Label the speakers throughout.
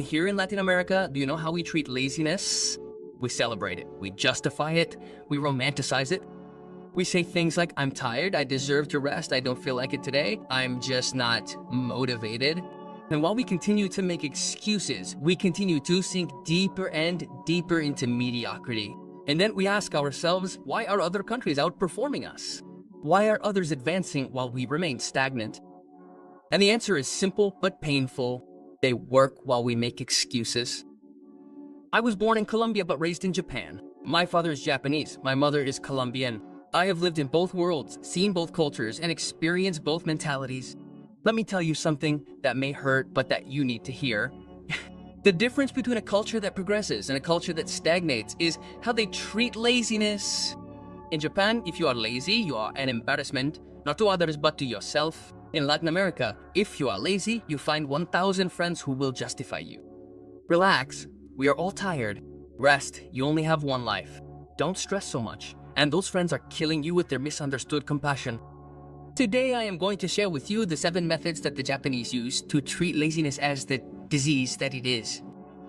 Speaker 1: Here in Latin America, do you know how we treat laziness? We celebrate it, we justify it, we romanticize it. We say things like, I'm tired, I deserve to rest, I don't feel like it today, I'm just not motivated. And while we continue to make excuses, we continue to sink deeper and deeper into mediocrity. And then we ask ourselves, why are other countries outperforming us? Why are others advancing while we remain stagnant? And the answer is simple but painful. They work while we make excuses. I was born in Colombia but raised in Japan. My father is Japanese, my mother is Colombian. I have lived in both worlds, seen both cultures, and experienced both mentalities. Let me tell you something that may hurt, but that you need to hear. The difference between a culture that progresses and a culture that stagnates is how they treat laziness. In Japan, if you are lazy, you are an embarrassment, not to others but to yourself. In Latin America, if you are lazy, you find 1,000 friends who will justify you. Relax, we are all tired. Rest, you only have one life. Don't stress so much. And those friends are killing you with their misunderstood compassion. Today, I am going to share with you the 7 methods that the Japanese use to treat laziness as the disease that it is.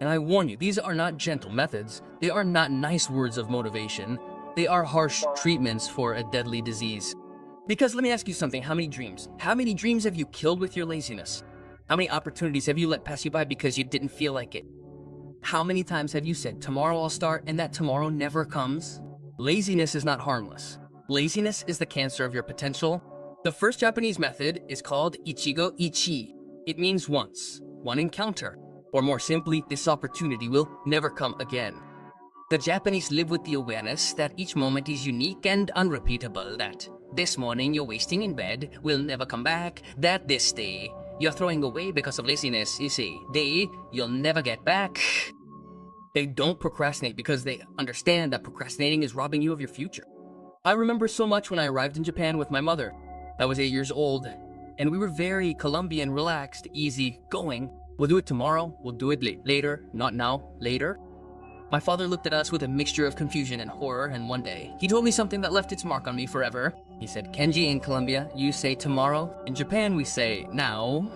Speaker 1: And I warn you, these are not gentle methods. They are not nice words of motivation. They are harsh treatments for a deadly disease. Because let me ask you something, how many dreams? How many dreams have you killed with your laziness? How many opportunities have you let pass you by because you didn't feel like it? How many times have you said, tomorrow I'll start, and that tomorrow never comes? Laziness is not harmless. Laziness is the cancer of your potential. The first Japanese method is called Ichigo Ichi. It means once, one encounter. Or more simply, this opportunity will never come again. The Japanese live with the awareness that each moment is unique and unrepeatable, that this morning you're wasting in bed will never come back, that this day you're throwing away because of laziness is a day you'll never get back. They don't procrastinate because they understand that procrastinating is robbing you of your future. I remember so much when I arrived in Japan with my mother. I was 8 years old, and we were very Colombian, relaxed, easy going. We'll do it tomorrow, we'll do it later, not now, later. My father looked at us with a mixture of confusion and horror, and one day, he told me something that left its mark on me forever. He said, Kenji, in Colombia, you say tomorrow. In Japan, we say now.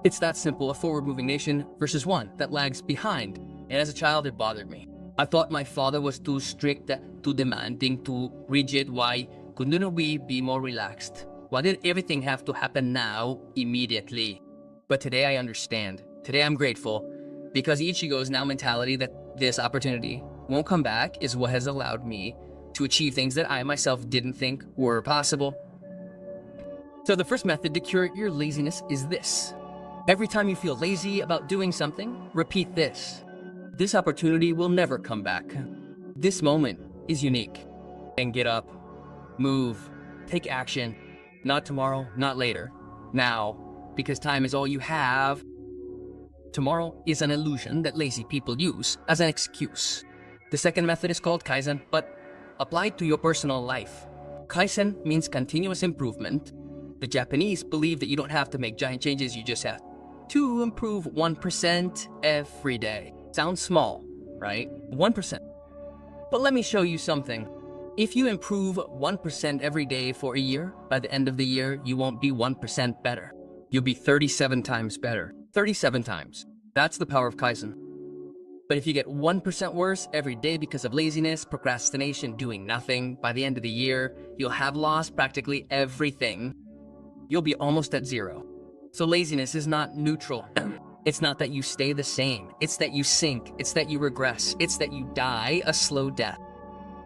Speaker 1: It's that simple, a forward-moving nation versus one that lags behind. And as a child, it bothered me. I thought my father was too strict, too demanding, too rigid. Why couldn't we be more relaxed? Why did everything have to happen now, immediately? But today I understand. Today I'm grateful. Because Ichigo's now mentality that this opportunity won't come back is what has allowed me to achieve things that I myself didn't think were possible. So the first method to cure your laziness is this. Every time you feel lazy about doing something, repeat this. This opportunity will never come back. This moment is unique. And get up, move, take action. Not tomorrow, not later. Now, because time is all you have. Tomorrow is an illusion that lazy people use as an excuse. The second method is called Kaizen, but applied to your personal life. Kaizen means continuous improvement. The Japanese believe that you don't have to make giant changes, you just have to improve 1% every day. Sounds small, right? 1%. But let me show you something. If you improve 1% every day for a year, by the end of the year, you won't be 1% better. You'll be 37 times better. 37 times. That's the power of Kaizen. But if you get 1% worse every day because of laziness, procrastination, doing nothing, by the end of the year, you'll have lost practically everything. You'll be almost at zero. So laziness is not neutral. It's not that you stay the same. It's that you sink. It's that you regress. It's that you die a slow death.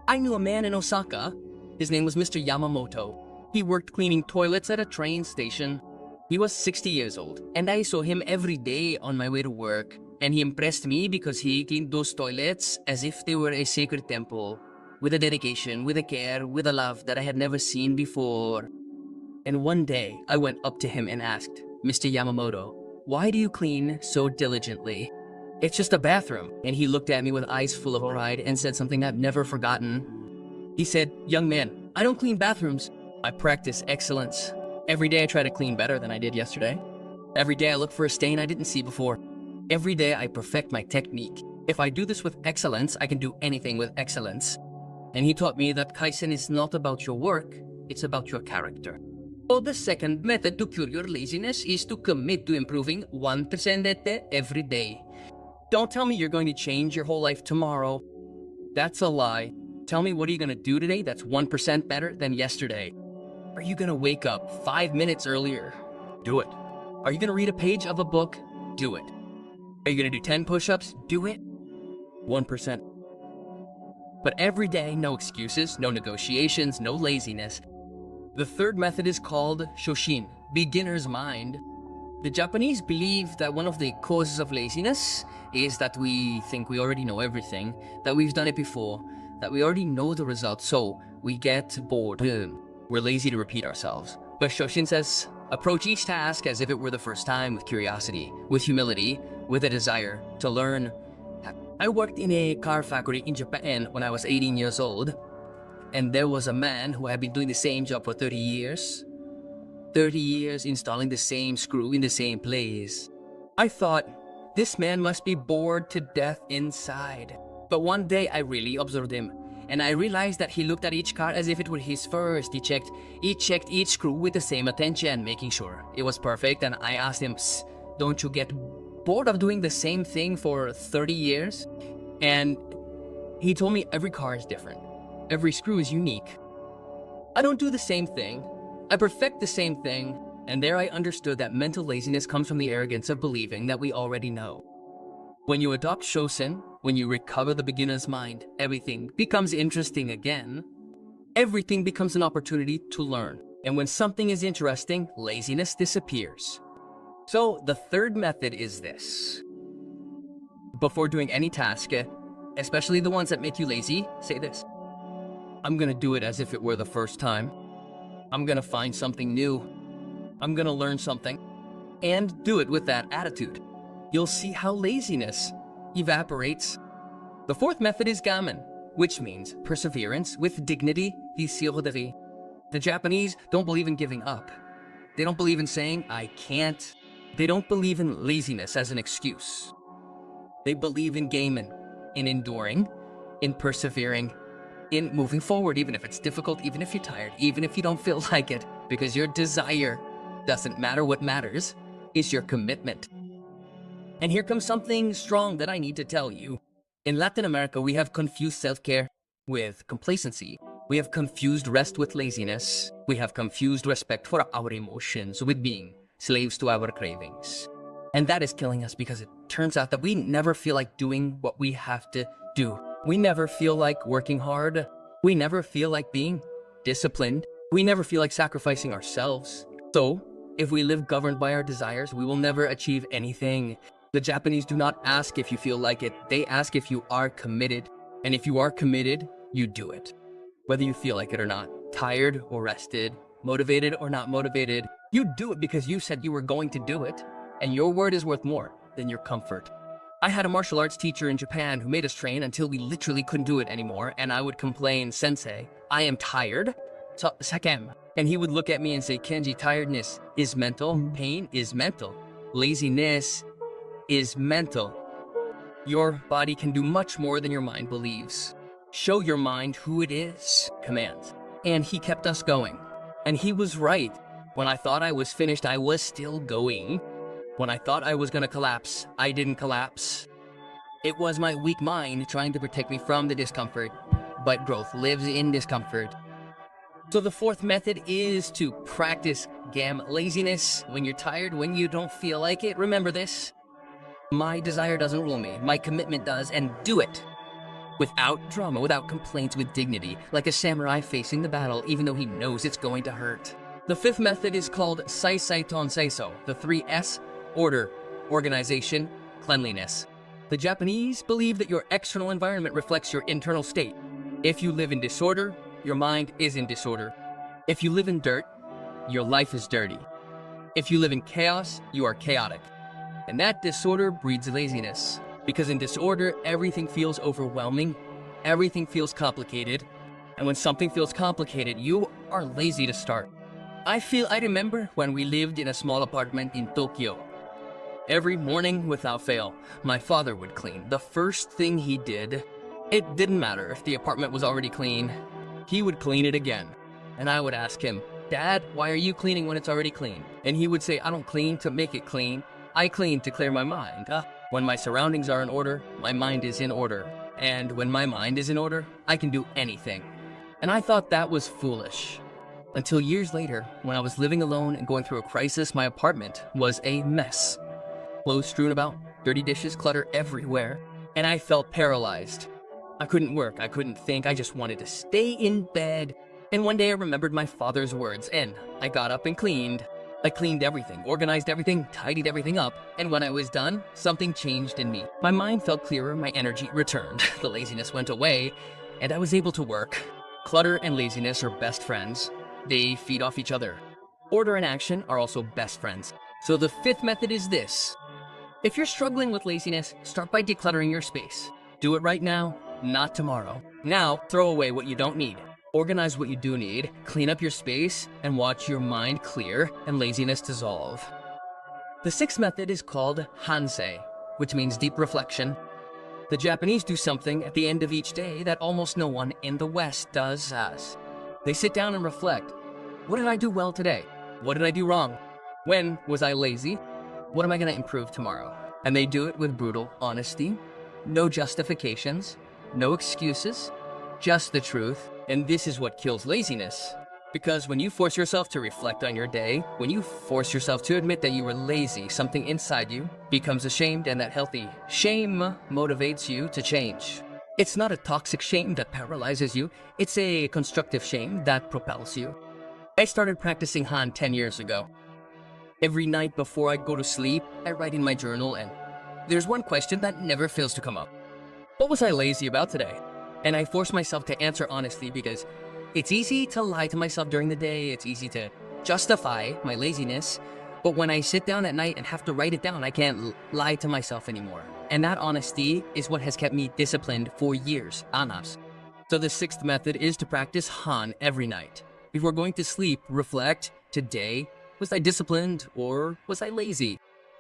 Speaker 1: I knew a man in Osaka. His name was Mr. Yamamoto. He worked cleaning toilets at a train station. He was 60 years old, and I saw him every day on my way to work. And he impressed me because he cleaned those toilets as if they were a sacred temple, with a dedication, with a care, with a love that I had never seen before. And one day, I went up to him and asked, Mr. Yamamoto, why do you clean so diligently? It's just a bathroom. And he looked at me with eyes full of pride and said something I've never forgotten. He said, young man, I don't clean bathrooms. I practice excellence. Every day I try to clean better than I did yesterday. Every day I look for a stain I didn't see before. Every day I perfect my technique. If I do this with excellence, I can do anything with excellence. And he taught me that Kaizen is not about your work, it's about your character. So the second method to cure your laziness is to commit to improving 1% every day. Don't tell me you're going to change your whole life tomorrow. That's a lie. Tell me, what are you going to do today that's 1% better than yesterday? Are you going to wake up 5 minutes earlier? Do it. Are you going to read a page of a book? Do it. Are you going to do 10 push-ups? Do it. 1%. But every day, no excuses, no negotiations, no laziness. The third method is called Shoshin, beginner's mind. The Japanese believe that one of the causes of laziness is that we think we already know everything, that we've done it before, that we already know the results, so we get bored. We're lazy to repeat ourselves. But Shoshin says, approach each task as if it were the first time, with curiosity, with humility, with a desire to learn. I worked in a car factory in Japan when I was 18 years old, and there was a man who had been doing the same job for 30 years. 30 years installing the same screw in the same place. I thought, this man must be bored to death inside. But one day I really observed him, and I realized that he looked at each car as if it were his first. He checked each screw with the same attention, making sure it was perfect. And I asked him, don't you get bored of doing the same thing for 30 years? And he told me every car is different. Every screw is unique. I don't do the same thing. I perfect the same thing. And there I understood that mental laziness comes from the arrogance of believing that we already know. When you adopt Shosen, when you recover the beginner's mind, everything becomes interesting again. Everything becomes an opportunity to learn. And when something is interesting, laziness disappears. So the third method is this. Before doing any task, especially the ones that make you lazy, say this. I'm gonna do it as if it were the first time. I'm gonna find something new. I'm gonna learn something. And do it with that attitude. You'll see how laziness evaporates. The fourth method is gamen, which means perseverance with dignity, the Japanese don't believe in giving up. They don't believe in saying, I can't. They don't believe in laziness as an excuse. They believe in gamen, in enduring, in persevering, in moving forward, even if it's difficult, even if you're tired, even if you don't feel like it, because your desire doesn't matter. What matters is your commitment. And here comes something strong that I need to tell you. In Latin America, we have confused self-care with complacency. We have confused rest with laziness. We have confused respect for our emotions with being slaves to our cravings. And that is killing us, because it turns out that we never feel like doing what we have to do. We never feel like working hard. We never feel like being disciplined. We never feel like sacrificing ourselves. So, if we live governed by our desires, we will never achieve anything. The Japanese do not ask if you feel like it. They ask if you are committed. And if you are committed, you do it. Whether you feel like it or not, tired or rested, motivated or not motivated, you do it because you said you were going to do it. And your word is worth more than your comfort. I had a martial arts teacher in Japan who made us train until we literally couldn't do it anymore. And I would complain, Sensei, I am tired. Sakem. And he would look at me and say, Kenji, tiredness is mental. Pain is mental. Laziness is mental. Your body can do much more than your mind believes. Show your mind who it is. Commands. And he kept us going. And he was right. When I thought I was finished, I was still going. When I thought I was gonna collapse, I didn't collapse. It was my weak mind trying to protect me from the discomfort. But growth lives in discomfort. So the fourth method is to practice laziness. When you're tired, when you don't feel like it, remember this. My desire doesn't rule me. My commitment does, and do it. Without drama, without complaints, with dignity, like a samurai facing the battle, even though he knows it's going to hurt. The fifth method is called Saisaiton Seiso, the 3S, order, organization, cleanliness. The Japanese believe that your external environment reflects your internal state. If you live in disorder, your mind is in disorder. If you live in dirt, your life is dirty. If you live in chaos, you are chaotic. And that disorder breeds laziness. Because in disorder, everything feels overwhelming, everything feels complicated, and when something feels complicated, you are lazy to start. I remember when we lived in a small apartment in Tokyo. Every morning, without fail, my father would clean. The first thing he did, it didn't matter if the apartment was already clean, he would clean it again. And I would ask him, Dad, why are you cleaning when it's already clean? And he would say, I don't clean to make it clean, I clean to clear my mind. When my surroundings are in order, my mind is in order. And when my mind is in order, I can do anything. And I thought that was foolish. Until years later, when I was living alone and going through a crisis, my apartment was a mess. Clothes strewn about, dirty dishes, clutter everywhere, and I felt paralyzed. I couldn't work, I couldn't think, I just wanted to stay in bed. And one day I remembered my father's words, and I got up and cleaned. I cleaned everything, organized everything, tidied everything up, and when I was done, something changed in me. My mind felt clearer, my energy returned, the laziness went away, and I was able to work. Clutter and laziness are best friends. They feed off each other. Order and action are also best friends. So the fifth method is this. If you're struggling with laziness, start by decluttering your space. Do it right now, not tomorrow. Now, throw away what you don't need. Organize what you do need, clean up your space, and watch your mind clear and laziness dissolve. The sixth method is called Hansei, which means deep reflection. The Japanese do something at the end of each day that almost no one in the West does as. They sit down and reflect. What did I do well today? What did I do wrong? When was I lazy? What am I going to improve tomorrow? And they do it with brutal honesty, no justifications, no excuses, just the truth. And this is what kills laziness. Because when you force yourself to reflect on your day, when you force yourself to admit that you were lazy, something inside you becomes ashamed, and that healthy shame motivates you to change. It's not a toxic shame that paralyzes you, it's a constructive shame that propels you. I started practicing Han 10 years ago. Every night before I go to sleep, I write in my journal, and there's one question that never fails to come up. What was I lazy about today? And I force myself to answer honestly, because it's easy to lie to myself during the day, it's easy to justify my laziness, but when I sit down at night and have to write it down, I can't lie to myself anymore. And that honesty is what has kept me disciplined for years, anas. So the sixth method is to practice Han every night. Before going to sleep, reflect, today, was I disciplined or was I lazy?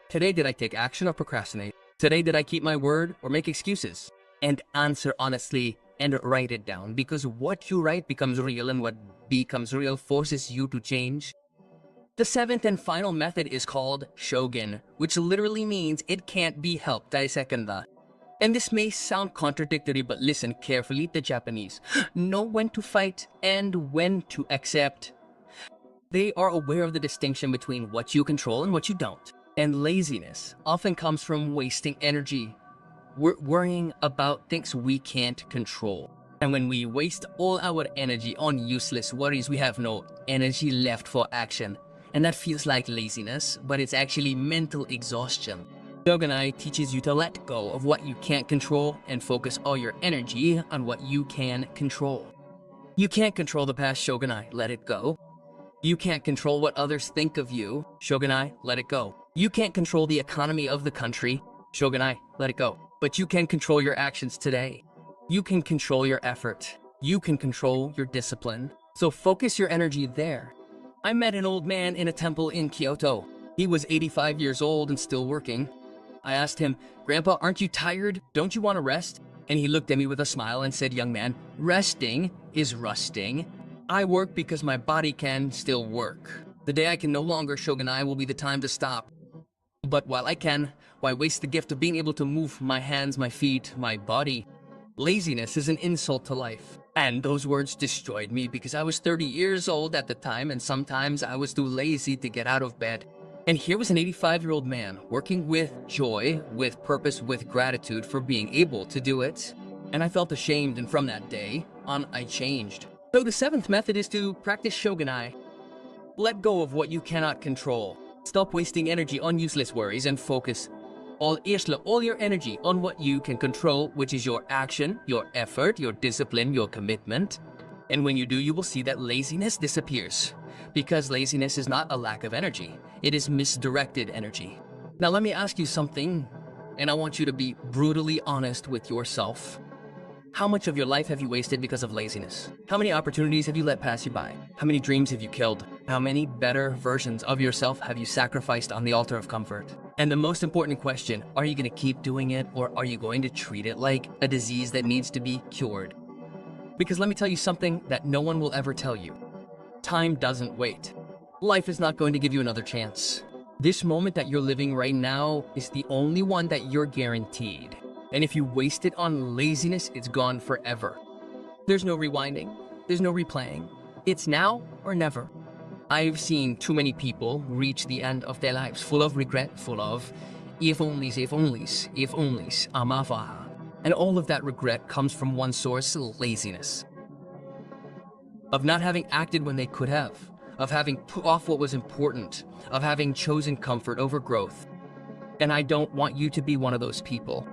Speaker 1: Today, did I take action or procrastinate? Today, did I keep my word or make excuses? And answer honestly and write it down, because what you write becomes real, and what becomes real forces you to change. The seventh and final method is called Shogun, which literally means it can't be helped. Daisekanda. And this may sound contradictory, but listen carefully to Japanese. Know when to fight and when to accept. They are aware of the distinction between what you control and what you don't. And laziness often comes from wasting energy. We're worrying about things we can't control. And when we waste all our energy on useless worries, we have no energy left for action. And that feels like laziness, but it's actually mental exhaustion. Shogunai teaches you to let go of what you can't control and focus all your energy on what you can control. You can't control the past, Shogunai, let it go. You can't control what others think of you, Shogunai, let it go. You can't control the economy of the country, Shogunai, let it go. But you can control your actions today. You can control your effort. You can control your discipline. So focus your energy there. I met an old man in a temple in Kyoto. He was 85 years old and still working. I asked him, "Grandpa, aren't you tired? Don't you want to rest?" And he looked at me with a smile and said, "Young man, resting is rusting. I work because my body can still work. The day I can no longer, Shogunai, will be the time to stop. But while I can, why waste the gift of being able to move my hands, my feet, my body? Laziness is an insult to life." And those words destroyed me, because I was 30 years old at the time, and sometimes I was too lazy to get out of bed. And here was an 85-year-old man working with joy, with purpose, with gratitude for being able to do it. And I felt ashamed, and from that day on, I changed. So the seventh method is to practice Shogunai. Let go of what you cannot control. Stop wasting energy on useless worries and focus all your energy on what you can control, which is your action, your effort, your discipline, your commitment. And when you do, you will see that laziness disappears. Because laziness is not a lack of energy. It is misdirected energy. Now let me ask you something, and I want you to be brutally honest with yourself. How much of your life have you wasted because of laziness? How many opportunities have you let pass you by? How many dreams have you killed? How many better versions of yourself have you sacrificed on the altar of comfort? And the most important question, are you going to keep doing it, or are you going to treat it like a disease that needs to be cured? Because let me tell you something that no one will ever tell you. Time doesn't wait. Life is not going to give you another chance. This moment that you're living right now is the only one that you're guaranteed. And if you waste it on laziness, it's gone forever. There's no rewinding. There's no replaying. It's now or never. I've seen too many people reach the end of their lives full of regret, full of if onlys, amafaha. And all of that regret comes from one source, laziness. Of not having acted when they could have, of having put off what was important, of having chosen comfort over growth. And I don't want you to be one of those people.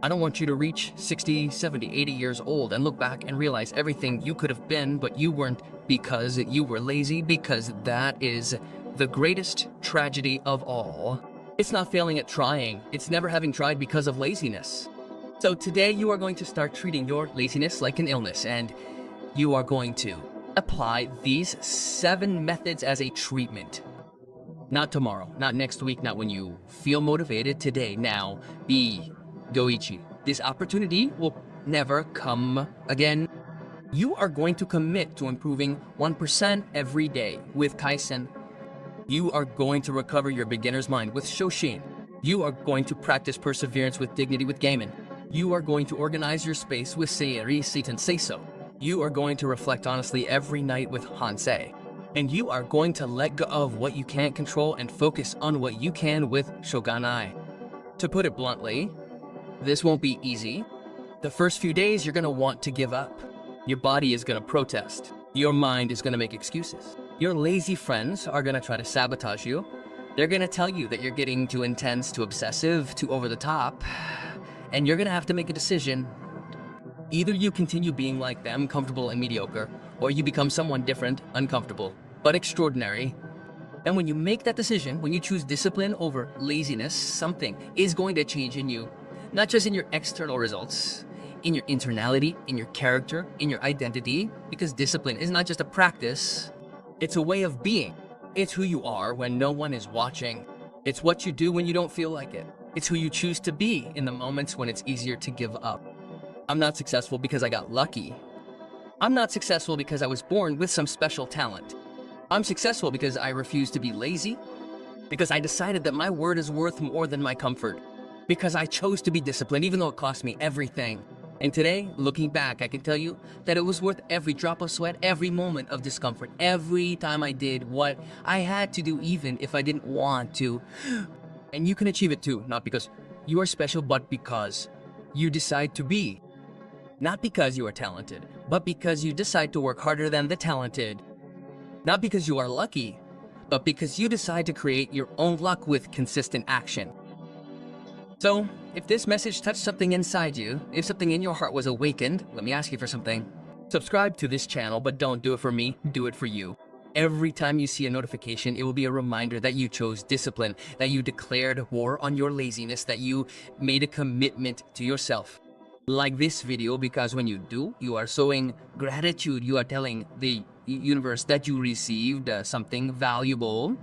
Speaker 1: I don't want you to reach 60, 70, 80 years old and look back and realize everything you could have been, but you weren't because you were lazy, because that is the greatest tragedy of all. It's not failing at trying. It's never having tried because of laziness. So today you are going to start treating your laziness like an illness, and you are going to apply these 7 methods as a treatment. Not tomorrow, not next week, not when you feel motivated. Today, now, be Goichi. This opportunity will never come again. You are going to commit to improving 1% every day with Kaizen. You are going to recover your beginner's mind with Shoshin. You are going to practice perseverance with dignity with Gaiman. You are going to organize your space with Seiri Seitan Seiso. You are going to reflect honestly every night with Hansei. And you are going to let go of what you can't control and focus on what you can with Shoganai. To put it bluntly, this won't be easy. The first few days, you're going to want to give up. Your body is going to protest. Your mind is going to make excuses. Your lazy friends are going to try to sabotage you. They're going to tell you that you're getting too intense, too obsessive, too over the top. And you're going to have to make a decision. Either you continue being like them, comfortable and mediocre, or you become someone different, uncomfortable, but extraordinary. And when you make that decision, when you choose discipline over laziness, something is going to change in you. Not just in your external results, in your internality, in your character, in your identity, because discipline is not just a practice, it's a way of being. It's who you are when no one is watching. It's what you do when you don't feel like it. It's who you choose to be in the moments when it's easier to give up. I'm not successful because I got lucky. I'm not successful because I was born with some special talent. I'm successful because I refuse to be lazy, because I decided that my word is worth more than my comfort, because I chose to be disciplined even though it cost me everything. And today, looking back, I can tell you that it was worth every drop of sweat, every moment of discomfort, every time I did what I had to do even if I didn't want to. And you can achieve it too, not because you are special, but because you decide to be. Not because you are talented, but because you decide to work harder than the talented. Not because you are lucky, but because you decide to create your own luck with consistent action. So, if this message touched something inside you, if something in your heart was awakened, let me ask you for something. Subscribe to this channel, but don't do it for me, do it for you. Every time you see a notification, it will be a reminder that you chose discipline, that you declared war on your laziness, that you made a commitment to yourself. Like this video, because when you do, you are showing gratitude. You are telling the universe that you received something valuable,